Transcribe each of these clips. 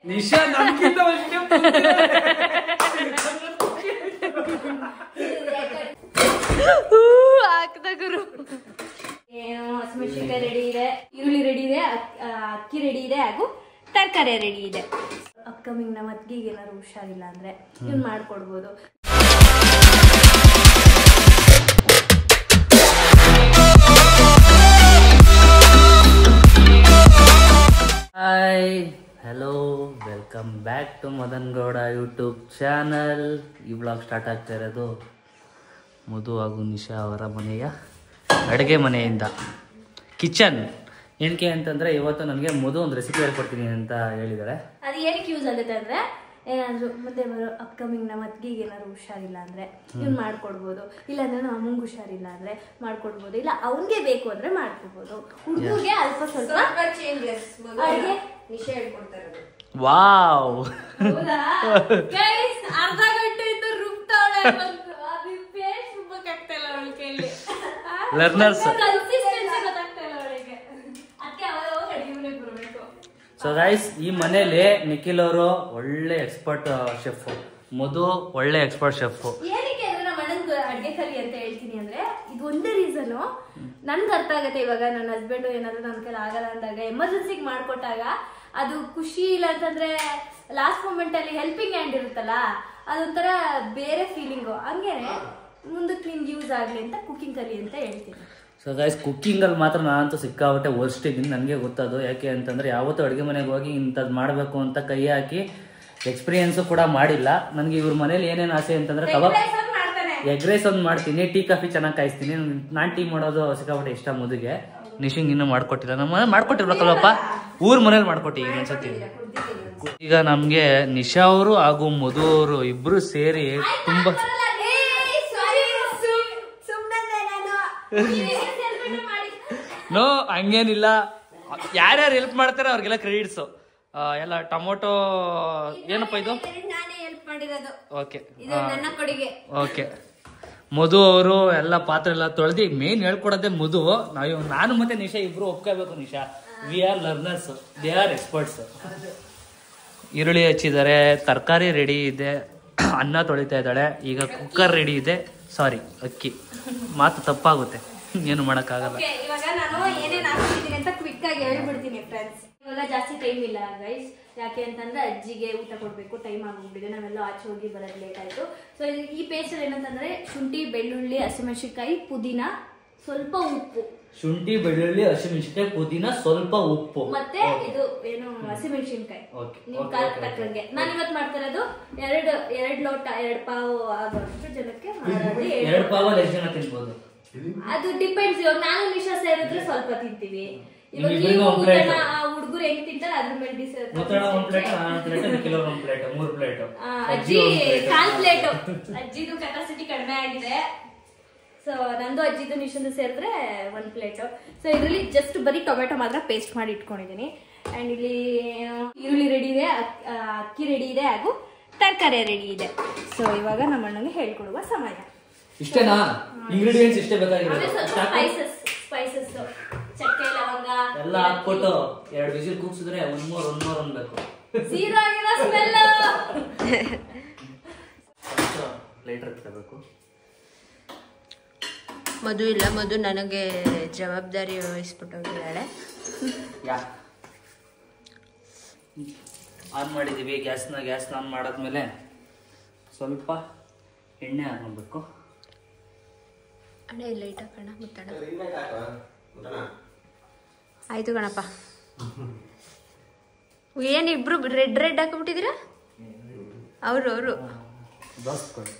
ನಿಶಾ ನಮ್ಗಿಂತ ಹಾಕ್ದ ಗುರು. ಹಸಿಮೆಣಸಿನಕಾಯಿ ರೆಡಿ ಇದೆ, ಈರುಳ್ಳಿ ರೆಡಿ ಇದೆ, ಅಕ್ಕಿ ರೆಡಿ ಇದೆ, ಹಾಗೂ ತರಕಾರಿ ರೆಡಿ ಇದೆ. ಅಪ್ಕಮಿಂಗ್ ನಮ್ಮ ಅತ್ತಿಗೆ ಏನಾದ್ರು ಹುಷಾರಿಲ್ಲ ಅಂದ್ರೆ ಇವ್ನು ಮಾಡ್ಕೊಡ್ಬೋದು. Hi, hello, welcome back to Madan Gowda YouTube channel. ಈ ಬ್ಲಾಗ್ ಸ್ಟಾರ್ಟ್ ಆಗ್ತಾ ಇರೋದು ಮಧು ಹಾಗೂ ನಿಶಾ ಅವರ ಮನೆಯ ಅಡುಗೆ ಮನೆಯಿಂದ, ಕಿಚನ್. ಏನಕ್ಕೆ ಅಂತಂದರೆ ಇವತ್ತು ನನಗೆ ಮಧು ಒಂದು ರೆಸಿಪಿ ಹೇಳ್ಕೊಡ್ತೀನಿ ಅಂತ ಹೇಳಿದ್ದಾರೆ. ಅದು ಏನಕ್ಕೆ ಯೂಸ್ ಆಗುತ್ತೆ ಅಂದರೆ, ಏನಾದರೂ ಮುಂದೆ ಬರೋ ಅಪ್ಕಮಿಂಗ್ ನಮ್ಮ ಅತ್ತಿಗೆ ಏನಾದ್ರು ಹುಷಾರಿಲ್ಲ ಅಂದರೆ ಇವ್ನು ಮಾಡ್ಕೊಡ್ಬೋದು, ಇಲ್ಲಾಂದರೆ ನಮ್ಮ ಅಮ್ಮಂಗೆ ಹುಷಾರಿಲ್ಲ ಅಂದರೆ ಮಾಡ್ಕೊಡ್ಬೋದು, ಇಲ್ಲ ಅವ್ನಿಗೆ ಬೇಕು ಅಂದರೆ ಮಾಡ್ಕೊಡ್ಬೋದು. ಹುಡುಗಿಗೆ ಅಲ್ಪ ಸ್ವಲ್ಪ ಚೇಂಜಸ್ ಅಡುಗೆ ನಿಶೆ ಹೇಳ್ಕೊಡ್ತಾರೆ. ವಾವ್, ಅರ್ಧ ಗಂಟೆ ಇದ್ದು ರುಬ್ತಾವಳೆ, ಪೇಸ್ಟ್ ರುಬ್ಬಕ್ಕಾಗ್ತಾ ಇಲ್ಲ ಅವಳ ಕೈಲಿ. ಲರ್ನರ್ಸ್. ಕನ್ಸಿಸ್ಟೆನ್ಸಿ ಗೊತ್ತಾಗ್ತಾ ಇಲ್ಲ ಅವಳಿಗೆ, ಅದಕ್ಕೆ ಅವಾಗ ಅಡುಗೆ ಮನೆಗೆ ಬರಬೇಕು. ಸೊ ಗೈಸ್, ಈ ಮನೇಲಿ ನಿಖಿಲ್ ಅವರು ಒಳ್ಳೆ ಎಕ್ಸ್ಪರ್ಟ್ ಶೆಫ್, ಮಧು ಒಳ್ಳೆ ಎಕ್ಸ್ಪರ್ಟ್ ಶೆಫ್. ಏನಕ್ಕೆ ಅಂದ್ರೆ ನಮ್ಮ ಅಣ್ಣನ ಅಡ್ಗೆ ಕಲಿ ಅಂತ ಹೇಳ್ತೀನಿ ಅಂದ್ರೆ, ಇದು ಒಂದೇ ರೀಸನು. ನನ್ಗೆ ಅರ್ಥ ಆಗತ್ತೆ, ಇವಾಗ ನನ್ನ ಹಸ್ಬೆಂಡ್ ಏನಾದ್ರು ನನ್ನ ಕೈಲಿ ಆಗಲ್ಲ ಅಂದಾಗ ಎಮರ್ಜೆನ್ಸಿಗೆ ಮಾಡ್ಕೊಟ್ಟಾಗ ಅದು ಖುಷಿ, ಇಲ್ಲ ಅಂತಂದ್ರೆ ಲಾಸ್ಟ್ ಮೂಮೆಂಟ್ ಅಲ್ಲಿ ಹೆಲ್ಪಿಂಗ್ ಹ್ಯಾಂಡ್ ಇರುತ್ತಲ್ಲ, ಅದೊಂಥರ ಬೇರೆ ಫೀಲಿಂಗು. ಹಂಗೇನೆ ಮುಂದಕ್ಕೆ ನಿಮ್ಗೆ ಯೂಸ್ ಆಗ್ಲಿ ಅಂತ ಕುಕಿಂಗ್ ಕಲಿ ಅಂತ ಹೇಳ್ತೀನಿ. ಸೊ ಗೈಸ್, ಕುಕ್ಕಿಂಗಲ್ಲಿ ಮಾತ್ರ ನಾನಂತೂ ಸಿಕ್ಕಾಬಟ್ಟೆ ವರ್ಸ್ಟ್ ಇದ್ದೀನಿ, ನನಗೆ ಗೊತ್ತದು. ಯಾಕೆ ಅಂತಂದರೆ ಯಾವತ್ತೂ ಅಡುಗೆ ಮನೆಗೆ ಹೋಗಿ ಇಂಥದ್ದು ಮಾಡಬೇಕು ಅಂತ ಕೈ ಹಾಕಿ ಎಕ್ಸ್ಪೀರಿಯೆನ್ಸು ಕೂಡ ಮಾಡಿಲ್ಲ. ನನಗೆ ಇವ್ರ ಮನೇಲಿ ಏನೇನು ಆಸೆ ಅಂತಂದರೆ ಕಬಾಬ್, ಎಗ್ ರೈಸ್ ಒಂದು ಮಾಡ್ತೀನಿ, ಟೀ ಕಾಫಿ ಚೆನ್ನಾಗಿ ಕಾಯಿಸ್ತೀನಿ. ನಾನು ಟೀ ಮಾಡೋದು ಸಿಕ್ಕಾಬಟ್ಟೆ ಇಷ್ಟ ಮದುಗೆ. ನಿಶಿಂಗ್ ಇನ್ನೂ ಮಾಡ್ಕೊಟ್ಟಿಲ್ಲ, ನಮ್ಮ ಮನೆ ಮಾಡ್ಕೊಟ್ಟಿರ್ಬೇಕಲ್ವಪ್ಪ, ಊರ ಮನೇಲಿ ಮಾಡ್ಕೊಟ್ಟಿದ್ದೀನಿ ಅನ್ಸತ್ತಿ. ಈಗ ನಮಗೆ ನಿಶಾ ಅವರು ಹಾಗೂ ಮಧು ಅವರು ಇಬ್ಬರು ಸೇರಿ ತುಂಬ ನೋ, ಹಂಗೇನಿಲ್ಲ. ಯಾರ್ಯಾರು ಹೆಲ್ಪ್ ಮಾಡ್ತಾರೆ ಅವ್ರಿಗೆಲ್ಲ ಕ್ರೆಡಿಟ್ಸು. ಎಲ್ಲ ಟೊಮೊಟೊ ಏನಪ್ಪ ಇದು, ಓಕೆ ಓಕೆ. ಮಧು ಅವರು ಎಲ್ಲ ಪಾತ್ರೆ ಎಲ್ಲ ತೊಳೆದು ಮೇನ್ ಹೇಳ್ಕೊಡೋದೇ ಮಧು. ನಾನು ಮತ್ತೆ ನಿಶಾ ಇಬ್ರು ಒಪ್ಕೋಬೇಕು. Nisha, we are learners, they are experts. ಈರುಳ್ಳಿ ಹಚ್ಚಿದ್ದಾರೆ, ತರಕಾರಿ ರೆಡಿ ಇದೆ, ಅನ್ನ ತೊಳಿತಾ ಇದ್ದಾಳೆ. ಈಗ ಕುಕ್ಕರ್ ರೆಡಿ ಇದೆ. ಸಾರಿ, ಅಕ್ಕಿ ಮಾತು ತಪ್ಪಾಗುತ್ತೆ, ಏನು ಮಾಡೋಕ್ಕಾಗಲ್ಲ. ಇವಾಗ ನಾನು ಏನೇನು ಹಾಕ್ತಿದ್ದೀನಿ ಅಂತ ಕ್ವಿಕ್ ಆಗಿ ಹೇಳ್ಬಿಡ್ತೀನಿ ಫ್ರೆಂಡ್ಸ್. ಇವಾಗ ಜಾಸ್ತಿ ಟೈಮ್ ಇಲ್ಲ ಗೈಸ್, ಯಾಕೆ ಅಂತಂದ್ರೆ ಅಜ್ಜಿಗೆ ಊಟ ಕೊಡ್ಬೇಕು, ಟೈಮ್ ಆಗೋಗ್ಬಿಟ್ಟಿದೆ, ನಾವೆಲ್ಲ ಆಚೆ ಹೋಗಿ ಬರೋದು ಲೇಟ್ ಆಯ್ತು. ಸೊ ಈ ಪೇಸ್ಟ್ ಏನಂತಂದ್ರೆ ಶುಂಠಿ, ಬೆಳ್ಳುಳ್ಳಿ, ಹಸಿಮೆಣಸಿನಕಾಯಿ, ಪುದೀನ, ಸ್ವಲ್ಪ ಉಪ್ಪು. ಶುಂಠಿ, ಬೆಳ್ಳುಳ್ಳಿ, ಹಸಿಮೆಣಸಿನಕಾಯಿ, ಪುದೀನ, ಸ್ವಲ್ಪ ಉಪ್ಪು, ಮತ್ತೆ ಇದು ಏನು ಹಸಿಮೆಣಸಿನಕಾಯಿ ನಿಮ್ ಕಾಲ ತಕ್ಕಂಗೆ. ನಾನು ಇವತ್ತು ಮಾಡ್ತಾ ಇರೋದು ಎರಡು ಲೋಟ, 2 ಪಾವು ಆಗೋಷ್ಟು ಜನಕ್ಕೆ ಮಾಡೋದು. 2 ಪಾವಲ್ಲಿ ಎಷ್ಟು ಜನ ತಿನ್ಬೋದು ಅದು ಡಿಪೆಂಡ್ಸ್. ಇವಾಗ ನಾನು ನಿಶಾ ಸೇರಿದ್ರೆ ಸ್ವಲ್ಪ ತಿಂತೀವಿ. ಹುಡುಗರು ಹೆಂಗ್ ತಿಂತಾರೆ ಅದ್ರ ಮೇಲೆ ಅಜ್ಜಿ 1/4 ಪ್ಲೇಟ್. ಅಜ್ಜಿದು ಕೆಪಾಸಿಟಿ ಕಡಿಮೆ ಆಗಿದೆ. ಸೊ ನಂದು ಅಜ್ಜಿದು ನಿಶಂದು ಸೇರಿದ್ರೆ 1 ಪ್ಲೇಟ್. ಸೊ ಇದರಲ್ಲಿ ಜಸ್ಟ್ ಬರೀ ಟೊಮೆಟೊ ಮಾತ್ರ ಪೇಸ್ಟ್ ಮಾಡಿ ಇಟ್ಕೊಂಡಿದ್ದೀನಿ. ಅಂಡ್ ಇಲ್ಲಿ ಈರುಳ್ಳಿ ರೆಡಿ ಇದೆ, ಅಕ್ಕಿ ರೆಡಿ ಇದೆ, ಹಾಗೂ ತರಕಾರಿ ರೆಡಿ ಇದೆ. ಸೊ ಇವಾಗ ನಮ್ಮ ಅಣ್ಣನಿಗೆ ಹೇಳ್ಕೊಡುವ ಸಮಯ. ಇಷ್ಟೇನಾ? ಇಂಗ್ರೀಡಿಯೆಂಟ್ಸ್ ಇಷ್ಟೇ ಬೇಕಾಗಿರೋದು. ಸ್ಪೈಸಸ್, ಚಕ್ಕೆ, ಲವಂಗ ಎಲ್ಲ ಹಾಕ್ಬಿಟ್ಟು 2 ವಿಸಿಲ್ ಕೂಗ್ಸಿದ್ರೆ ಒಂದ್ ಮೂರ್ ಅನ್ಬೇಕು. ಜೀರೋ ಆಗಿರೋ ಸ್ಮೆಲ್. ಲೈಟರ್ ತರಬೇಕು. ಮಧು ಇಲ್ಲ, ಮಧು ನನಗೆ ಜವಾಬ್ದಾರಿ ವಹಿಸ್ಬಿಟ್ಟು ಹೋಗಿದ್ದಾಳೆ. ಆನ್ ಮಾಡಿದ್ದೀವಿ ಗ್ಯಾಸ್ನ ಆನ್ ಮಾಡಾದ್ಮೇಲೆ ಸ್ವಲ್ಪ ಎಣ್ಣೆ ಹಾಕ್ಬೇಕು. ಅಣ್ಣ ಇಲ್ಲ, ಇಟ್ಟ ಕಣ ಮುತ್ತಣ. ಆಯ್ತು ಕಣಪ್ಪ. ಏನಿಬ್ರು ರೆಡ್ ಹಾಕ್ಬಿಟ್ಟಿದ್ದೀರಾ? ಅವರು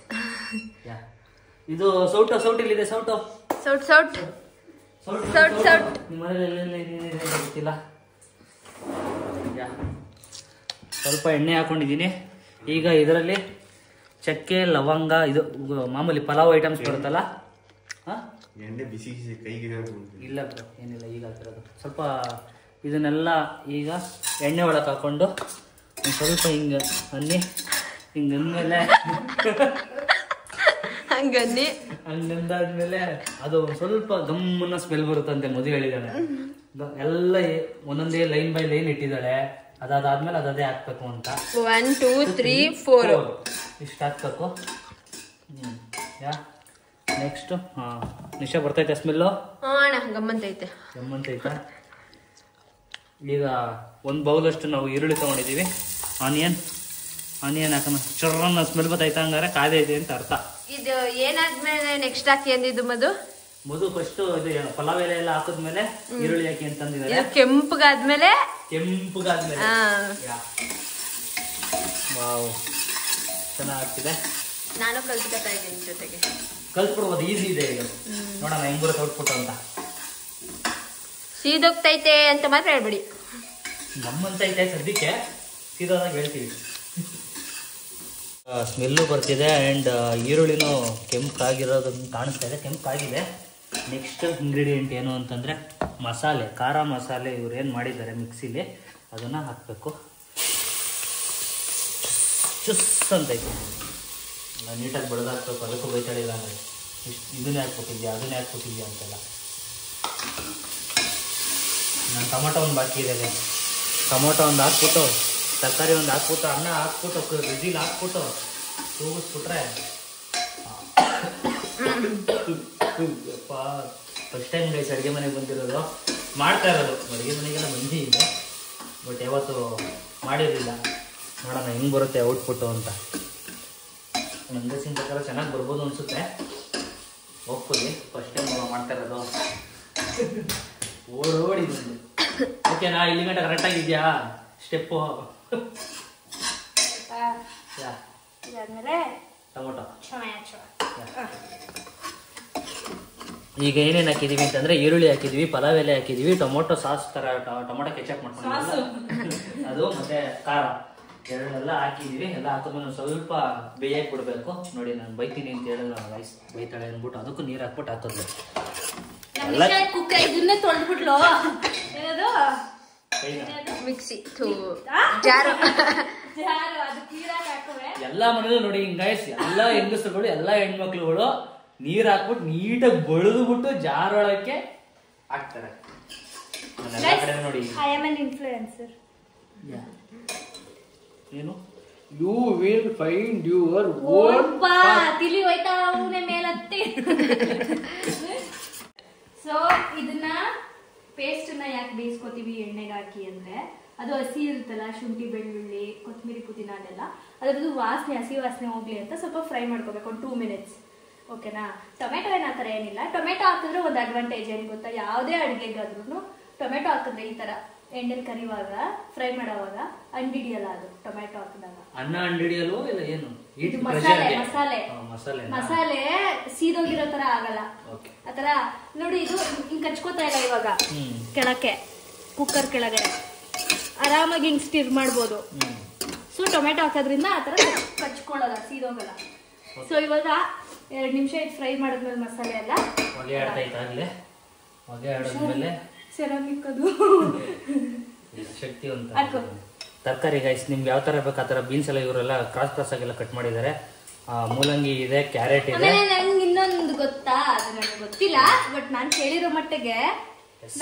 ಇದು ಸೌಟ್ ಇಲ್ಲಿದೆ. ಸೌಟ್ ಗೊತ್ತಿಲ್ಲ. ಸ್ವಲ್ಪ ಎಣ್ಣೆ ಹಾಕೊಂಡಿದ್ದೀನಿ. ಈಗ ಇದರಲ್ಲಿ ಚಕ್ಕೆ, ಲವಂಗ, ಇದು ಮಾಮೂಲಿ ಪಲಾವ್ ಐಟಮ್ಸ್ ಬರುತ್ತಲ್ಲ, ಇಲ್ಲ ಏನಿಲ್ಲ, ಈಗ ಹಾಕಿರೋದು ಸ್ವಲ್ಪ. ಇದನ್ನೆಲ್ಲ ಈಗ ಎಣ್ಣೆ ಒಳಗೆ ಹಾಕೊಂಡು ಸ್ವಲ್ಪ ಹಿಂಗೆ ಹಿಂಗಂದ್ಮೇಲೆ ಹಂಗಂದಾದ್ಮೇಲೆ ಅದು ಸ್ವಲ್ಪ ಗಮ್ಮನ ಸ್ಮೆಲ್ ಬರುತ್ತಂತೆ. ಮದುವೆ ಹೇಳಿದಾಳೆ, ಎಲ್ಲ ಒಂದೊಂದೇ ಲೈನ್ ಬೈ ಲೈನ್ ಇಟ್ಟಿದ್ದಾಳೆ. ಅದಾದ್ಮೇಲೆ ಅದೇ ಹಾಕ್ಬೇಕು ಅಂತ. 1 2 3 4 ಇಷ್ಟು ಹಾಕ್ಬೇಕು. ಯಾ ನೆಕ್ಸ್ಟ್ ನಿಶಾ ಬರ್ತೈತೆ ಸ್ಮೆಲ್ಲು. ಅಣ್ಣ ಗಮ್ಮಂತೈತೆ. ಈಗ ಒಂದು ಬೌಲಷ್ಟು ನಾವು ಈರುಳ್ಳಿ ತೊಗೊಂಡಿದ್ದೀವಿ. ಆನಿಯನ್ ಹಾಕೋಣ. ಚರ್ರನ್ನ ಸ್ಮೆಲ್ ಬರ್ತೈತೆ, ಹಂಗಾರೆ ಕಾದೇ ಇದೆ ಅಂತ ಅರ್ಥ. ಇದು ಏನಾದ್ಮೇಲೆ ನೆಕ್ಸ್ಟ್ ಹಾಕಿ ಅಂದಿದ್ದು ಮಧು ಫಸ್ಟ್ ಇದು ಪಲಾವ್ ಎಲೆ ಎಲ್ಲ ಹಾಕಿದ್ಮೇಲೆ ಈರುಳ್ಳಿ ಹಾಕಿ ಅಂತಂದಿದ್ದಾರೆ. ಕೆಂಪಗಾದ್ಮೇಲೆ ವಾವ್ ಚೆನ್ನಾಗ್ತಿದೆ. ನಾನು ಕಲ್ತ್ಕೊತಾ ಇದ್ದೀನಿ ಜೊತೆಗೆ. ಕಲ್ತ್ಕೊಡ್ಬೋದು, ಈಸಿ ಇದೆ. ಈಗ ನೋಡೋಣ ಹೆಂಗ್ ಬರುತ್ತೆ ಔಟ್ಪುಟ್ ಅಂತ. ಸೀದೋಗ್ತೈತೆ ಅಂತ ಮಾತ್ರ ಹೇಳ್ಬೇಡಿ. ನಮ್ಮಂತೈತೆ ಸದ್ಯಕ್ಕೆ, ಸೀದಾದಾಗ ಹೇಳ್ತೀವಿ. ಸ್ಮೆಲ್ಲು ಬರ್ತಿದೆ ಆ್ಯಂಡ್ ಈರುಳ್ಳಿನೂ ಕೆಂಪಾಗಿರೋದನ್ನು ಕಾಣಿಸ್ತಾ ಇದೆ. ಕೆಂಪಾಗಿದೆ. ನೆಕ್ಸ್ಟ್ ಇಂಗ್ರೀಡಿಯೆಂಟ್ ಏನು ಅಂತಂದರೆ ಮಸಾಲೆ, ಖಾರ ಮಸಾಲೆ ಇವ್ರು ಏನು ಮಾಡಿದ್ದಾರೆ ಮಿಕ್ಸಿಲಿ ಅದನ್ನು ಹಾಕಬೇಕು. ಚುಸ್ ಅಂತೈತೆ, ಎಲ್ಲ ನೀಟಾಗಿ ಬೆಳೆದಾಕ್ಬೇಕು. ಅದಕ್ಕೂ ಬೈತಾಳಿಲ್ಲ ಅಂದರೆ ಇದನ್ನೇ ಹಾಕ್ಬಿಟ್ಟಿದ್ಯಾ ಅದನ್ನೇ ಹಾಕ್ಬಿಟ್ಟಿದ್ಯಾ ಅಂತೆಲ್ಲ. ನಾನು ಟೊಮೊಟೊ ಒಂದು ಬಾಕಿ ಇದೆ. ಟೊಮೊಟೊ ಒಂದು ಹಾಕ್ಬಿಟ್ಟು, ತರಕಾರಿ ಒಂದು ಹಾಕ್ಬಿಟ್ಟು, ಅನ್ನ ಹಾಕ್ಬಿಟ್ಟು, ಬಿಸಿಲು ಹಾಕ್ಬಿಟ್ಟು ತೂಗಿಸ್ಬಿಟ್ರೆ ಫಸ್ಟ್ ಟೈಮ್ ಗೈಸ್ ಅಡುಗೆ ಮನೆಗೆ ಬಂದಿರೋದು. ಮಾಡ್ತಾ ಇರೋದು ಅಡುಗೆ ಮನೆಗೆಲ್ಲ ಬಂದಿದೆ, ಬಟ್ ಯಾವತ್ತು ಮಾಡಿರಲಿಲ್ಲ. ನೋಡೋಣ ಹೆಂಗೆ ಬರುತ್ತೆ ಔಟ್ಪುಟ್ಟು ಅಂತ. ನಂಗಸಿನ ಪ್ರಕಾರ ಚೆನ್ನಾಗಿ ಬರ್ಬೋದು ಅನಿಸುತ್ತೆ. ಹೋಗ್ಬೋದು, ಫಸ್ಟ್ ಟೈಮ್ ಮಾಡ್ತಾ ಇರೋದು. ಓಡಿ ಬಂದು ಓಕೆನಾ? ಇಲ್ಲಿ ಗಂಟೆ ಕರೆಕ್ಟಾಗಿದೆಯಾ ಸ್ಟೆಪ್ಪು? ಟೊಮೊಟೊ ಈಗ ಏನೇನು ಹಾಕಿದೀವಿ ಅಂತಂದ್ರೆ ಈರುಳ್ಳಿ ಹಾಕಿದೀವಿ, ಪಲಾವ್ ಎಲೆ ಹಾಕಿದೀವಿ, ಟೊಮೊಟೊ ಸಾಸ್ ತರ ಟೊಮೊಟೊ ಕೆಚಪ್ ಮಾಡ್ಕೊಂಡಿದ್ದೀವಿ ಅದು, ಮತ್ತೆ ಖಾರ ಎರಡೆಲ್ಲ ಹಾಕಿದೀವಿ. ಎಲ್ಲ ಹಾಕಿದ್ಮೇಲೆ ಸ್ವಲ್ಪ ಬೇಯಕ್ಕೆ ಬಿಡಬೇಕು. ನೋಡಿ ನಾನು ಬೈತೀನಿ ಅಂತ ಹೇಳಿದ್ರೆ ನಾನು ವಯಸ್ಸು ಬೈತಾಳೆ ಅಂದ್ಬಿಟ್ಟು ಅದಕ್ಕೂ ನೀರು ಹಾಕ್ಬಿಟ್ಟು ಹಾಕಿದ್ವಿ. ಮಿಕ್ಸಿ ಜಾರು ಎಲ್ಲ ಮನೇಲಿ ನೋಡಿ ಹಿಂಗಾಯ್ಸ್, ಎಲ್ಲ ಹೆಂಗಸರುಗಳು ಎಲ್ಲ ಹೆಣ್ಮಕ್ಳುಗಳು ನೀರ್ ಹಾಕ್ಬಿಟ್ಟು ನೀಟಾಗಿ ಬಳಿದ್ಬಿಟ್ಟು ಜಾರೊಳಕ್ಕೆ ಹಾಕ್ತಾರೆ. ನೋಡಿ ಏನು you will find your own ತಿಳಿ ಹೋಯ್ತಾ ಅವನೇ ಮೇಲತ್ತಿ. ಸೊ ಇದನ್ನ ಪೇಸ್ಟ್ ನ ಯಾಕೆ ಬೇಯಿಸ್ಕೊತೀವಿ ಎಣ್ಣೆಗೆ ಹಾಕಿ ಅಂದ್ರೆ, ಅದು ಹಸಿ ಇರುತ್ತಲ್ಲ, ಶುಂಠಿ ಬೆಳ್ಳುಳ್ಳಿ ಕೊತ್ತಂಬರಿ ಪುದೀನ ಅದೆಲ್ಲ, ಅದರದ್ದು ವಾಸನೆ, ಹಸಿ ವಾಸನೆ ಹೋಗ್ಲಿ ಅಂತ ಸ್ವಲ್ಪ ಫ್ರೈ ಮಾಡ್ಕೋಬೇಕು ಒಂದು 2 minutes. ಓಕೆನಾ? ಟೊಮೆಟೊ ಏನು ಆ ಥರ ಏನಿಲ್ಲ. ಟೊಮೆಟೊ ಹಾಕಿದ್ರೆ ಒಂದು ಅಡ್ವಾಂಟೇಜ್ ಏನು ಗೊತ್ತಾ, ಯಾವುದೇ ಅಡುಗೆಗಾದ್ರೂ ಟೊಮೆಟೊ ಹಾಕಿದ್ರೆ ಈ ತರ ಎಣ್ಣೆಲಿ ಕರಿವಾಗ ಫ್ರೈ ಮಾಡೋವಾಗ ಅಂಡಿಡಿಯಲ್ಲ. ಅದು ಟೊಮೆಟೊ ಹಾಕಿದಾಗ ಅನ್ನ ಅಂಡಿಡಿಯಲ್ವೋ ಇಲ್ಲ ಏನು ಮಸಾಲೆ ಸೀದೋಗಿರೋ ತರ ಆಗಲ್ಲ. ಆತರ ನೋಡಿ, ಇದು ಹಿಂಗ್ ಕಚ್ಕೋತಾ ಇಲ್ಲ ಇವಾಗ ಕೆಳಕ್ಕೆ, ಕುಕ್ಕರ್ ಕೆಳಗಡೆ ಆರಾಮಾಗಿ ಹಿಂಗ್ ಸ್ಟಿರ್ ಮಾಡ್ಬೋದು. ಸೊ ಟೊಮೆಟೊ ಹಾಕೋದ್ರಿಂದ ಆತರ ಕಚ್ಕೊಳ್ಳಲ್ಲ, ಸೀದೋಗಲ್ಲ. ಸೊ ಇವಾಗ 2 ನಿಮಿಷ ಇದು ಫ್ರೈ ಮಾಡಿದ್ಮೇಲೆ ಮಸಾಲೆ ಎಲ್ಲ ಸೆರಾಮಿಕ್ ಅದು ಶಕ್ತಿವಂತ ತರಕಾರಿ. ಗೈಸ್ ನಿಮ್ಗೆ ಯಾವ ತರ ಬೇಕು ಆ ತರ ಬೀನ್ಸ್ ಎಲ್ಲ ಇವರೆಲ್ಲ ಕ್ರಾಸ್ ಆಗೆಲ್ಲ ಕಟ್ ಮಾಡಿದ್ದಾರೆ. ಮೂಲಂಗಿ ಇದೆ, ಕ್ಯಾರೆಟ್ ಇದೆ. ನಂಗೆ ಇನ್ನೊಂದು ಗೊತ್ತಾ, ಅದು ನನಗೆ ಗೊತ್ತಿಲ್ಲ, ಬಟ್ ನಾನು ಕೇಳಿರೋ ಮಟ್ಟಿಗೆ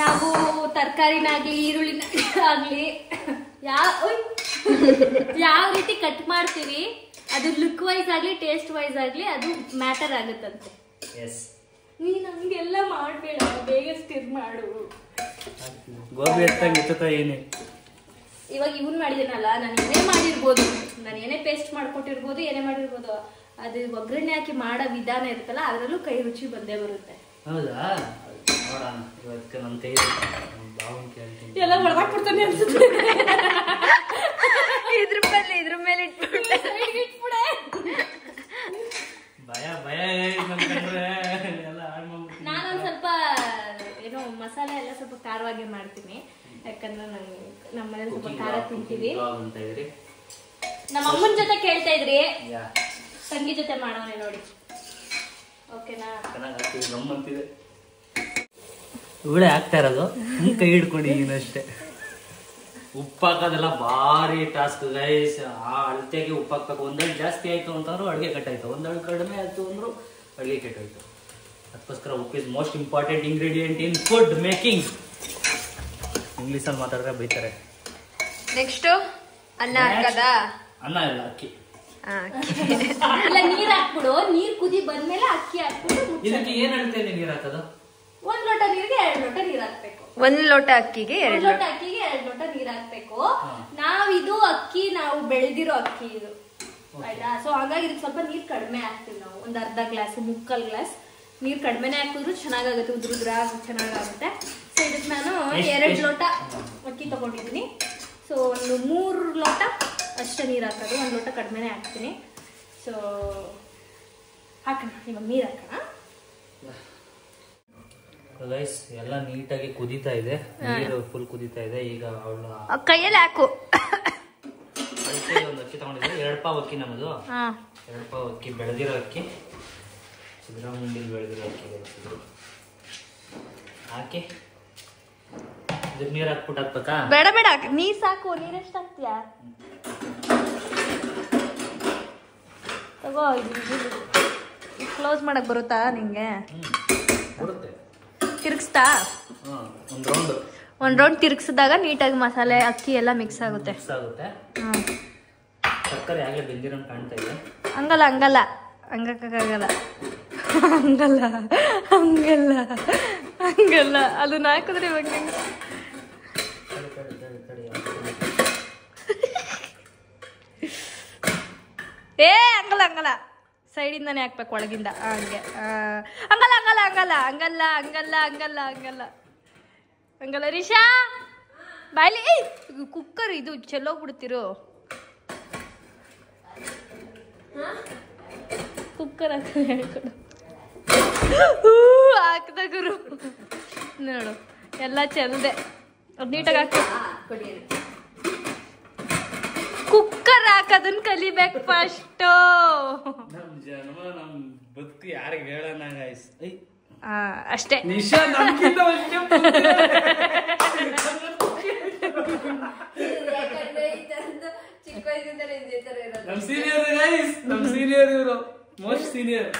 ನಾವು ತರಕಾರಿನಾಗ್ಲಿ ಈರುಳ್ಳಿನಾಗ್ಲಿ ಯಾವ ರೀತಿ ಕಟ್ ಮಾಡ್ತೀವಿ ಅದು ಲುಕ್ ವೈಸ್ ಆಗ್ಲಿ ಟೇಸ್ಟ್ ವೈಸ್ ಆಗ್ಲಿ ಅದು ಮ್ಯಾಟರ್ ಆಗುತ್ತಂತೆ. ನೀನ್ ಹಂಗೆಲ್ಲ ಮಾಡ್ಬೇಡ, ಬೇಗ ಸ್ಟಿರ್ ಮಾಡು. ಗೋಬಿ ಏನೇ ಇವಾಗ ಇವನ್ ಮಾಡಿದನಲ್ಲ, ನಾನು ಏನೇ ಮಾಡಿರ್ಬೋದು, ನಾನು ಏನೇ ಪೇಸ್ಟ್ ಮಾಡ್ಕೊಟ್ಟಿರ್ಬೋದು, ಏನೇ ಮಾಡಿರ್ಬೋದು, ಅದು ಒಗ್ಗರಣೆ ಹಾಕಿ ಮಾಡೋ ವಿಧಾನ ಇರುತ್ತಲ್ಲ, ಅದರಲ್ಲೂ ಕೈ ರುಚಿ ಬಂದೇ ಬರುತ್ತೆ. ಹೌದಾ? ನೋಡೋಣ ಇವತ್ತು ನನ್ನ ಕೈ ಎಲ್ಲ ಒಳಗಾಕ್ಬಿಡ್ತಾನೆ ಅನ್ಸುತ್ತೆ. ಇದ್ರ ಮೇಲೆ ಇಟ್ಬಿಡೆ. ಭಯ ನಾನೊಂದ್ ಸ್ವಲ್ಪ ಏನೋ ಮಸಾಲೆ ಎಲ್ಲ ಸ್ವಲ್ಪ ಖಾರವಾಗಿ ಮಾಡ್ತೀನಿ, ಯಾಕಂದ್ರೆ ನಮ್ಮ ಮನೇಲಿ ಸ್ವಲ್ಪ ಖಾರ ತಿಂತೀವಿ. ನಮ್ಮ ಅಮ್ಮನ ಜೊತೆ ಕೇಳ್ತಾ ಇದ್ರಿ, ತಂಗಿ ಜೊತೆ ಮಾಡೋಣ ನೋಡಿ. ಓಕೆನಾ? ಇವಳೆ ಹಾಕ್ತಾ ಇರೋದು ಕೈ ಹಿಡ್ಕೊಂಡಿದ್ದೀನಷ್ಟೇ. ಉಪ್ಪು ಹಾಕೋದೆಲ್ಲ ಭಾರಿ ಟಾಸ್ಕ್ ಗೈಸ್. ಆ ಅಳತೆಗೆ ಉಪ್ಪು ಹಾಕ್ಬೇಕು. ಒಂದಳು ಜಾಸ್ತಿ ಆಯ್ತು ಅಂತಂದ್ರು ಅಡುಗೆ ಕೆಟ್ಟಾಯ್ತು, ಒಂದಳು ಕಡಿಮೆ ಆಯ್ತು ಅಂದ್ರು ಅಡುಗೆ ಕೆಟ್ಟೋಯ್ತು. ಅದಕ್ಕೋಸ್ಕರ ಉಪ್ಪು is most important ingredient in food making. ಇಂಗ್ಲೀಷಲ್ಲಿ ಮಾತಾಡಿದ್ರೆ ಬೈತಾರೆ. ನೆಕ್ಸ್ಟ್ ಅನ್ನ ಹಾಕದ ಅನ್ನ ಇಲ್ಲ ಅಕ್ಕಿ. ಇಲ್ಲ ನೀರ್ ಹಾಕ್ಬಿಡು, ನೀರ್ ಕುದಿ ಬಂದ್ಮೇಲೆ ಅಕ್ಕಿ ಹಾಕ್ಬಿಟ್ಟು ಇದಕ್ಕೆ ಏನ್ ಹೇಳ್ತೇನೆ ನೀರ್ ಹಾಕೋದು? 1 ಲೋಟ ನೀರಿಗೆ 2 ಲೋಟ ನೀರ್ ಹಾಕ್ಬೇಕು. 1 ಲೋಟ ಅಕ್ಕಿಗೆ 2 ಲೋಟ ಅಕ್ಕಿಗೆ 2 ಲೋಟ ನೀರ್ ಹಾಕ್ಬೇಕು. ನಾವಿದು ಅಕ್ಕಿ ನಾವು ಬೆಳೆದಿರೋ ಅಕ್ಕಿ ಇದು ಆಯ್ತಾ. ಸೊ ಹಾಗಾಗಿ ಇದಕ್ಕೆ ಸ್ವಲ್ಪ ನೀರ್ ಕಡಿಮೆ ಹಾಕ್ತೀವಿ ನಾವು. ಒಂದು ಅರ್ಧ ಗ್ಲಾಸ್, ಮುಕ್ಕಾಲ್ ಗ್ಲಾಸ್ ನೀರ್ ಕಡಿಮೆನೆ ಹಾಕಿದ್ರು ಚೆನ್ನಾಗಾಗುತ್ತೆ, ಉದ್ರುದ್ರ ಚೆನ್ನಾಗಾಗುತ್ತೆ. ಸೊ ಇದಕ್ಕೆ ನಾನು 2 ಲೋಟ ಅಕ್ಕಿ ತಗೊಂಡಿದ್ದೀನಿ. ಸೊ ಒಂದು 3 ಲೋಟ ಅಷ್ಟೇ ನೀರು ಹಾಕೋದು, 1 ಲೋಟ ಕಡಿಮೆನೆ ಹಾಕ್ತೀನಿ. ಸೊ ಹಾಕೋಣ, ಇವಾಗ ನೀರು ಹಾಕೋಣ. ಗೈಸ್ ಎಲ್ಲ ನೀಟಾಗಿ ಕುದೀತಾ ಇದೆ, ನೀರು ಫುಲ್ ಕುದೀತಾ ಇದೆ. ಈಗ ಅವಳು ಕೈಯಲ್ಲಿ ಹಾಕು. ಒಂದು ಅಕ್ಕಿ ತಗೊಂಡಿದ್ರೆ 2 ಪಾವ್ ಅಕ್ಕಿ ನಮ್ಮದು. 2 ಪಾವ್ ಅಕ್ಕಿ, ಬೆಳೆದಿರೋ ಅಕ್ಕಿ, ಸಿದ್ದರಾಮಯ್ಯ ಬೆಳೆದಿರೋ ಅಕ್ಕಿ ಹಾಕಿ ಇದಕ್ಕೆ ನೀರು ಹಾಕ್ಬಿಟ್ಟು ಹಾಕ್ಬೇಕಾ? ಬೇಡ ಬೇಡ, ನೀರ್ ಸಾಕು. ನೀರ್ ಎಷ್ಟು ಹಾಕ್ತೀಯಾ? ತಗೋ, ಕ್ಲೋಸ್ ಮಾಡಕ್ ಬರುತ್ತಾ ನಿಂಗೆ? ಬರುತ್ತೆ. ತಿರ್ಗಿಸ್ತಾ? ಒಂದ್ ರೌಂಡ್ ತಿರ್ಗಿಸಿದಾಗ ನೀಟಾಗಿ ಮಸಾಲೆ ಅಕ್ಕಿ ಎಲ್ಲ ಮಿಕ್ಸ್ ಆಗುತ್ತೆ. ಸಕ್ಕರೆ ಆಗಲೇ ಬೆಂದಿರೋ ಕಾಣ್ತಾ ಇದೆ. ಹಂಗಲ್ಲ ಹಂಗಲ್ಲ ಹಂಗಕ್ಕಾಗಲ್ಲ, ಹಂಗಲ್ಲ ಹಂಗಲ್ಲ ಹಂಗಲ್ಲ, ಅದನ್ನ ಹಾಕಿದ್ರೆ ಇವಾಗ ಹಂಗಲ್ಲ ಹಂಗಲ್ಲ, ಸೈಡಿಂದಾನೆ ಹಾಕ್ಬೇಕು, ಒಳಗಿಂದ ಹಂಗೆ. ಹಂಗಲ್ಲ ಹಂಗಲ್ಲ ಹಂಗಲ್ಲ ಹಂಗಲ್ಲ ಹಂಗಲ್ಲ ಹಂಗಲ್ಲ ಹಂಗಲ್ಲ ಹಂಗಲ್ಲ. ರಿಷಾ ಬಾಯ್ಲಿ, ಕುಕ್ಕರ್ ಇದು ಚೆಲ್ಲೋಗ್ಬಿಡ್ತಿರು. ಕುಕ್ಕರ್ ಹೇಳ್ಕೊಡು. ಹಾಕ್ದ ಗುರು, ನೋಡು ಎಲ್ಲ ಚೆಲ್ದೆ. ಅದು ನೀಟಾಗಿ ಹಾಕಿ. ಕುಕ್ಕರ್ ಹಾಕೋದನ್ನ ಕಲಿಬೇಕು ಫಸ್ಟ್. ಬದುಕು ಯಾರಿಗೆ ಹೇಳೋಣ ಗೈಸ್? ಅಷ್ಟೇ. ನಿಶಾ ನಮ್ಗಿಂತ ನಮ್ ಸೀನಿಯರ್ ಗೈಸ್, ನಮ್ ಸೀನಿಯರ್ ಇವರು, ಮೋಸ್ಟ್ ಸೀನಿಯರ್.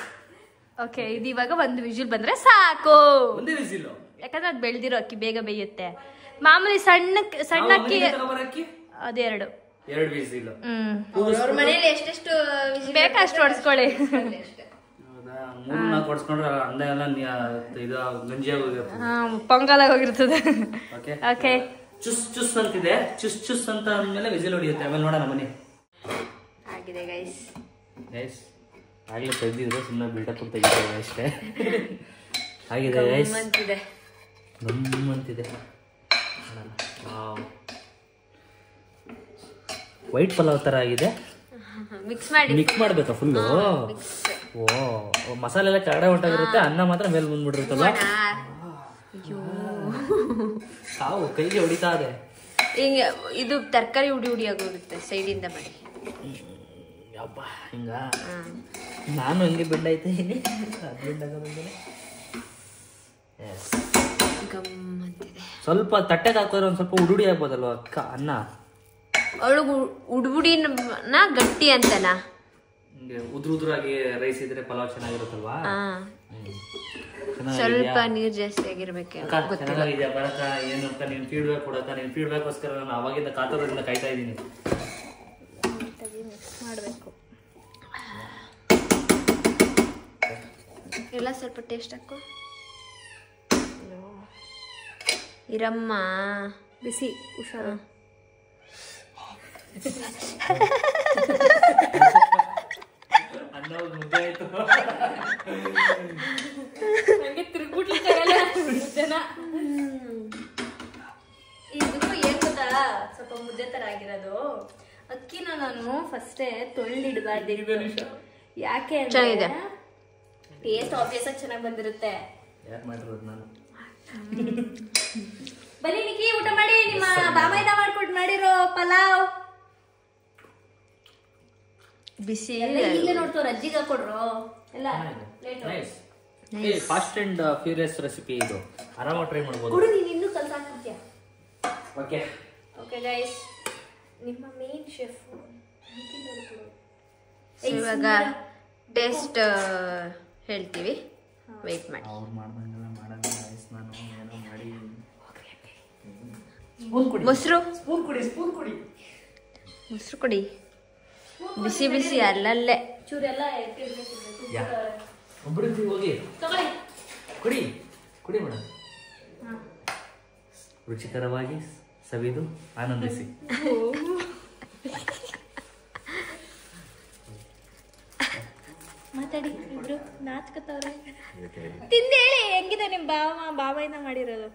ಓಕೆ, ಇದು ಇವಾಗ ಒಂದು ವಿಜಿಲ್ ಬಂದ್ರೆ ಸಾಕು. ಒಂದೇ ವಿಜಿಲ್, ಯಾಕಂದ್ರೆ ಅದು ಬೆಳೆದಿರೋ ಅಕ್ಕಿ ಬೇಗ ಬೇಯುತ್ತೆ. ಮಾಮೂಲಿ ಸಣ್ಣ ಸಣ್ಣ ಅಕ್ಕಿ ಅದೆರಡು ವಿಜಿಲ್. ಅವ್ರ ಮನೇಲಿ ಎಷ್ಟೆಷ್ಟು ಬೇಕಷ್ಟು ಹೊಡ್ಸ್ಕೊಳ್ಳಿ. 3-4 ಹೊಡ್ಸ್ಕೊಂಡ್ರೆ ಅಂದ ಎಲ್ಲ ಇದು ಗಂಜಿ ಆಗೋಗಿರ್ತದೆ, ಪೊಂಗಲ್ ಆಗೋಗಿರ್ತದೆ. ಓಕೆ, ಚುಸ್ ಚುಸ್ ಅಂತಿದೆ, ಚುಸ್ ಚುಸ್ ಅಂತ ಅಂದ್ಮೇಲೆ ವಿಜಿಲ್ ಹೊಡಿಯುತ್ತೆ. ಆಮೇಲೆ ನೋಡೋಣ ಬನ್ನಿ. ಆಗಿದೆ ಗೈಸ್. ಗೈಸ್ ಆಗ್ಲೇ ತೆಗ್ದಿದ್ರು, ಸುಮ್ಮನೆ ಬಿಲ್ಡಪ್ ತೆಗಿತಾರೆ ಅಷ್ಟೇ. ಆಗಿದೆ ಗೈಸ್, ಗಮ್ಮಂತಿದೆ. ವೈಟ್ ಪಲಾವ್ ತರ ಆಗಿದೆ. ಮಿಕ್ಸ್ ಮಾಡ್ಬೇಕಾ ಫುಲ್ಲು? ಓ, ಮಸಾಲೆ ಎಲ್ಲ ಕೆಳಗಡೆ ಹೊಂಟಾಗಿರುತ್ತೆ, ಅನ್ನ ಮಾತ್ರ ಮೇಲೆ ಬಂದ್ಬಿಟ್ಟಿರುತ್ತಲ್ಲ. ಸಾವು ಕೈಗೆ ಹೊಡಿತಾ ಇದೆ. ಹಿಂಗೆ ಇದು ತರಕಾರಿ ಉಡಿ ಉಡಿ ಆಗೋಗುತ್ತೆ, ಸೈಡಿಂದ ಮಾಡಿ. ಯಪ್ಪ, ಹಿಂಗ ನಾನು ಹಂಗೆ ಬೆಂಡ್ ಆಯ್ತಾ ಇದೀನಿ. ಸ್ವಲ್ಪ ತಟ್ಟೆಗೆ ಹಾಕೋದ್ರೆ ಒಂದ್ ಸ್ವಲ್ಪ ಉಡುಡಿ ಆಗ್ಬೋದಲ್ವ ಅಕ್ಕ ಅನ್ನ? ಅವಳು ಉಡ್ಬುಡಿನ ಗಟ್ಟಿ ಅಂತನಾ? ಉದ್ರಾಗಿ ರೈಸ್ ಇದ್ರೆ ಪಲಾವ್ ಚೆನ್ನಾಗಿರುತ್ತಲ್ವಾ? ಸ್ವಲ್ಪ ನೀರ್ ಜಾಸ್ತಿ ಆಗಿರ್ಬೇಕು. ಚೆನ್ನಾಗಿದ್ಯಾ ಬರಕ? ಏನು ಅಕ್ಕ ನೀನ್ ಫೀಡ್ಬ್ಯಾಕ್ ಕೊಡಕ್ಕ? ನೀನ್ ಫೀಡ್ಬ್ಯಾಕ್ಗೋಸ್ಕರ ನಾನು ಅವಾಗಿಂದ ಕಾತರದಿಂದ ಕಾಯ್ತಾ ಇದ್ದೀನಿ. ಮಾಡಬೇಕು ಎಲ್ಲ ಸ್ವಲ್ಪ ಟೇಸ್ಟ್ ಹಾಕು. ಇರಮ್ಮ ಬಿಸಿ, ಹುಷಾರು. ಮುದ್ದೆ ಆಯ್ತು, ನಂಗೆ ತಿರುಗ್ಬಿಟ್ಲಿಕ್ಕಾಗಲ್ಲ ಜನ. ಇದಕ್ಕೂ ಏನ್ ಗೊತ್ತಾ, ಸ್ವಲ್ಪ ಮುದ್ದೆ ತರ ಆಗಿರೋದು. ಅಕ್ಕಿನ ನಾನು ಫಸ್ಟೇ ತೊಳ್ದಿಡ್ಬಾರ್ದಿತ್ತು. ಯಾಕೆ ಅಂದ್ರೆ ಟೇಸ್ಟ್ ಆಬ್ವಿಯಸ್ ಆಗಿ ಚೆನ್ನಾಗಿ ಬಂದಿರುತ್ತೆ. ಯಾಕೆ ಮಾಡಿರೋದು ನಾನು? ಬನ್ನಿ ನಿಕ್ಕಿ, ಊಟ ಮಾಡಿ. ನಿಮ್ಮ ಬಾಬಾಯ್ದ ಮಾಡ್ಕೊಟ್ಟು ಮಾಡಿರೋ ಪಲಾವ್ ಬಿಸಿ ಇಲ್ಲೇ ನೋಡ್ತವ್ರ, ಅಜ್ಜಿಗ ಕೊಡ್ರು ಎಲ್ಲ. ಫಾಸ್ಟ್ ಅಂಡ್ ಫ್ಯೂರಿಯಸ್ ರೆಸಿಪಿ ಇದು, ಆರಾಮಾಗಿ ಟ್ರೈ ಮಾಡ್ಬೋದು. ಕೊಡು, ನೀನು ಇನ್ನೂ ಕಲ್ಸಾಕ್ತಿಯ. ಓಕೆ ಓಕೆ ಗೈಸ್, ನಿಮ್ಮ ಮೇನ್ ಶೆಫ್ ಇವಾಗ ಟೇಸ್ಟ್ ಹೇಳ್ತೀವಿ, ವೆಯ್ಟ್ ಮಾಡಿ. ಅವ್ರು ಮಾಡ್ದಂಗೆಲ್ಲ ಮಾಡೋಣ ಗೈಸ್, ನಾನು ಏನೋ ಮಾಡಿ ಮೊಸರು ಸ್ಪೂನ್ ಕುಡಿ ಮೊಸರು ಕೊಡಿ. ಬಿಸಿ ಬಿಸಿ ಅಲ್ಲಲ್ಲೇ ಚೂರೆಲ್ಲ ಒಬ್ಬರು ಹೋಗಿ ತಗೊಳ್ಳಿ. ಕುಡಿ ಮೇಡಮ್. ರುಚಿಕರವಾಗಿ ಸವಿದು ಆನಂದಿಸಿ. ಮಾತಾಡಿ ಇಬ್ರು ನಾಚ್ಕತ್ತವ್ರೆ. ತಿಂದೇಳಿ ಹೆಂಗಿದೆ ನಿಮ್ ಬಾಬಾಯಿಂದ ಮಾಡಿರೋದು?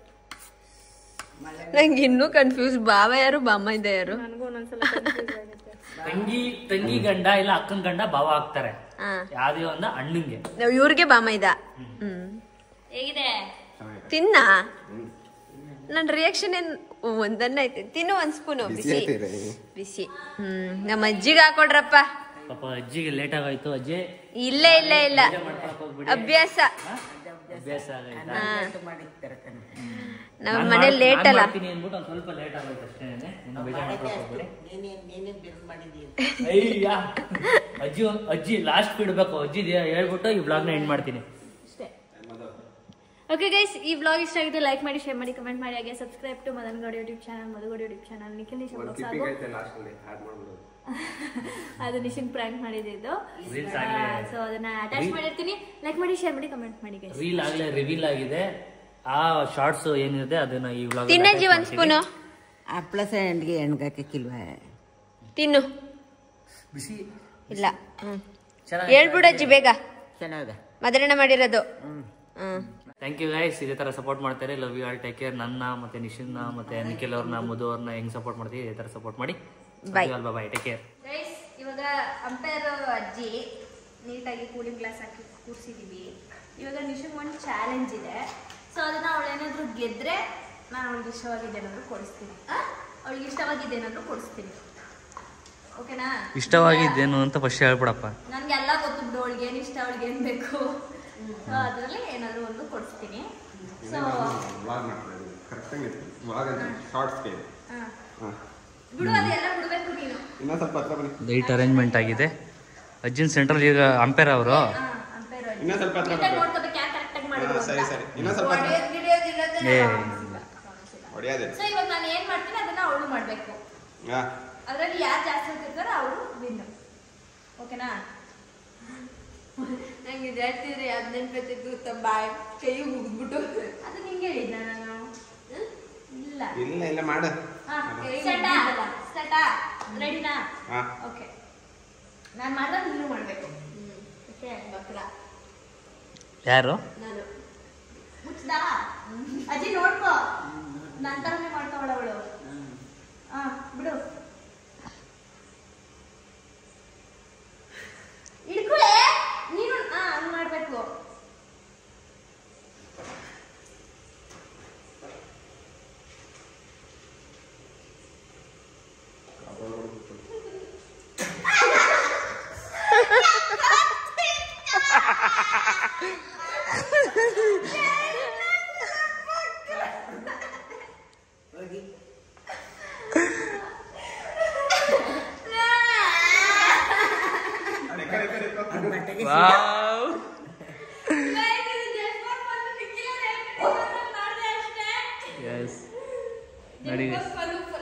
ನಂಗೆ ಇನ್ನೂ ಕನ್ಫ್ಯೂಸ್. ಬಾವ ಯಾರು ಬಾಮ ಇದೆ ಯಾರು? ನನಗೂ ಒಂದೊಂದ್ಸಲ ಕನ್ಫ್ಯೂಸ್ ಆಗುತ್ತೆ. ತಂಗಿ ಗಂಡ ಇಲ್ಲ ಅಕ್ಕನ ಗಂಡ ಭಾವ ಆಗ್ತಾರೆ. ಯಾವ್ದೇ ಒಂದ ಅಣ್ಣಂಗೆ ಇವ್ರಿಗೆ ಬಾಮ ಇದ. ಹೇಗಿದೆ ತಿನ್ನ. ನನ್ ರಿಯಾಕ್ಷನ್ ಏನ್ ಒಂದನ್ನ ಐತೆ. ತಿನ್ನು ಒಂದ್ ಸ್ಪೂನು ಬಿಸಿ. ನಮ್ಮ ಅಜ್ಜಿಗೆ ಹಾಕೊಡ್ರಪ್ಪ. ಪಾಪ ಅಜ್ಜಿಗೆ ಲೇಟ್ ಆಗಾಯ್ತು. ಅಜ್ಜಿ ಇಲ್ಲ ಅಭ್ಯಾಸ ನಮ್ಮ ಮನೇಲಿ ಲೇಟ್ ಅಲ್ಲ. ಸ್ವಲ್ಪ ಲೇಟ್ ಆಗೋಯ್ತು ಅಷ್ಟೇ. ಅಜ್ಜಿ ಲಾಸ್ಟ್ ಬಿಡ್ಬೇಕು. ಅಜ್ಜಿ ಹೇಳ್ಬಿಟ್ಟು ಈ ವ್ಲಾಗ್ ನ ಎಂಡ್ ಮಾಡ್ತೀನಿ. ಓಕೆ ಗೈಸ್, ಈ ವ್ಲಾಗ್ ಇಷ್ಟ ಆಗಿದೆ ಲೈಕ್ ಮಾಡಿ, ಶೇರ್ ಮಾಡಿ, ಕಮೆಂಟ್ ಮಾಡಿ. ಹಾಗೆ subscribe to Madan Gowda YouTube channel, Madhu Gowda YouTube channel, Nikhil Nishan ಅದು ನಿಶಿನ್ ಪ್ರಾಂಕ್ ಮಾಡಿದ್ದು. ಸೊ ಅದನ್ನ ಅಟ್ಯಾಚ್ ಮಾಡಿರ್ತೀನಿ. ಲೈಕ್ ಮಾಡಿ, ಶೇರ್ ಮಾಡಿ, ಕಮೆಂಟ್ ಮಾಡಿ ಗೈಸ್. ರೀಲ್ ಆಗ್ಲೇ ರಿವೀಲ್ ಆಗಿದೆ. ಆ ಶಾರ್ಟ್ಸ್ ಏನಿದೆ ಅದನ್ನ ಈ ವ್ಲಾಗ್ ತಿನ್ನಜ್ಜಿ ಒಂದ್ ಸ್ಪೂನು. ಪ್ಲಸ್ ಎಂಡ್ಗೆ ಎಣ್ಗಾಕಿಲ್ವ? ತಿನ್ನು. ಬಿಸಿ ಇಲ್ಲ ಹೇಳ್ಬಿಡಜ್ಜಿ ಬೇಗ. ಚೆನ್ನಾಗಿದೆ ಮದರಣ ಮಾಡಿರೋದು. Thank you guys. ಇದೇ ತರ ಸಪೋರ್ಟ್ ಮಾಡ್ತಾರೆ. Love you all. Take care. ನನ್ನ ಮತ್ತೆ ನಿಶಿನ್ನ ಮತ್ತೆ ನಿಖಿಲ್ ಅವ್ರನ್ನ, ಮಧು ಅವ್ರನ್ನ ಹೆಂಗ್ ಸಪೋರ್ಟ್ ಮಾಡ್ತೀವಿ ಇದೇ ತರ ಸಪೋರ್ಟ್ ಮಾಡಿ. Bye bye. Take care guys. ಇವಾಗ ಅಂಪೈರ್ ಅಜ್ಜಿ ನೀಟಾಗಿ ಕೂಲಿಂಗ್ ಗ್ಲಾಸ್ ಹಾಕಿ ಕೂರಿಸಿದೀವಿ. ಇವಾಗ ನಿಶಿಂಗ್ ಒಂದು ಚಾಲೆಂಜ್ ಇದೆ. ಸೊ ಅದನ್ನ ಅವಳೇನಾದ್ರೂ ಗೆದ್ರೆ ನಾನು ಅವಳಿಗೆ ಇಷ್ಟವಾಗಿದ್ದೇನಾದ್ರೂ ಕೊಡಿಸ್ತೀನಿ. ಅವಳಿಗೆ ಇಷ್ಟವಾಗಿದ್ದೇನಾದ್ರೂ ಕೊಡಿಸ್ತೀನಿ. ಓಕೆನಾ? ಇಷ್ಟವಾಗಿದ್ದೇನು ಅಂತ ಫಸ್ಟ್ ಹೇಳ್ಬಿಡಪ್ಪ. ನನ್ಗೆಲ್ಲ ಗೊತ್ತು ಬಿಡು. ಅವಳಿಗೆ ಏನ್ ಇಷ್ಟ, ಅವಳಿಗೆ ಏನ್ ಬೇಕು, ಅದರಲ್ಲಿ ಏನಾದ್ರು ಒಂದು ಕೊಡಿಸ್ತೀನಿ. ಸೊ ಬಿಡು, ಅದೆಲ್ಲ ಬಿಡ್ಬೇಕು ನೀನು. ಲೈಟ್ ಅರೇಂಜ್ಮೆಂಟ್ ಆಗಿದೆ. ಅಜ್ಜಿನ್ ಸೆಂಟ್ರಲ್ ಈಗ ಅಂಪೈರ್ ಅವರು ನೋಡ್ಕೋಬೇಕು ಯಾಕೆ ಕರೆಕ್ಟಾಗಿ ಮಾಡಿದ್ರು ಅಂತ. ಸೊ ಇವಾಗ ನಾನು ಏನ್ ಮಾಡ್ತೀನಿ ಅದನ್ನ ಅವಳು ಮಾಡ್ಬೇಕು. ಅದ್ರಲ್ಲಿ ಯಾರು ಜಾಸ್ತಿ ಹೋಗ್ತಿರ್ತಾರೋ ಅವರು ವಿನ್. ಓಕೆನಾ? ನಂಗೆ ಜಾಸ್ತಿ ಹದಿನೆಂಟು ಬಾಯ್ ಕೈ ಮುಗಿದ್ಬಿಟ್ಟು ಅದು ನಿಂಗೆ ಹೇಳಿದ್ನ ನಾನು? ಇಲ್ಲ ಇಲ್ಲ ಮಾಡ. ರೆಡಿನಾ? ಓಕೆ. ನಾನು ಮಾಡಿದಾಗ ನೀನು ಮಾಡ್ಬೇಕು. ಓಕೆ ಬಕ್ರ ಯಾರು? ನಾನು ಮುಚ್ಚಿದ ಅಜ್ಜಿ ನೋಡ್ಕೋ. ನಂತರನೇ ಮಾಡ್ತಾವಳ ಅವಳು. ಬಿಡು. ಹಿಡ್ಕೊಳೆ ನೀನು. ಹಂಗ್ ಮಾಡ್ಬೇಕು.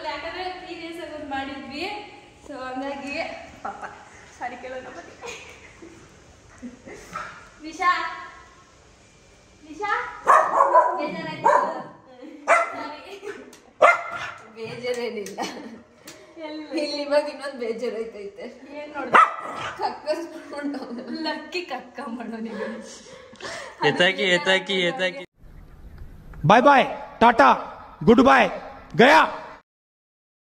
ಯಾಕಂದ್ರೆ 3 days ಆಗ ಮಾಡಿದ್ವಿ. ಸೊ ಹಂಗಾಗಿ ಪಾಪ ಸಾರಿ ಕೇಳೋಣ. ನಿಶಾ ಬೇಜಾರಾಯ್ತು? ಬೇಜಾರೇನಿಲ್ಲ. ಇಲ್ಲಿ ಇವಾಗ ಇನ್ನೊಂದು ಬೇಜಾರೈತೈತೆ. ಏನ್ ನೋಡ್ದೆ? ಕಕ್ಕಸ್ಕೊಂಡು ಲಕ್ಕಿ ಕಕ್ಕ ಮಾಡೋ ನೀವು. ಎತ್ತಾಕಿ bye bye tata goodbye गया.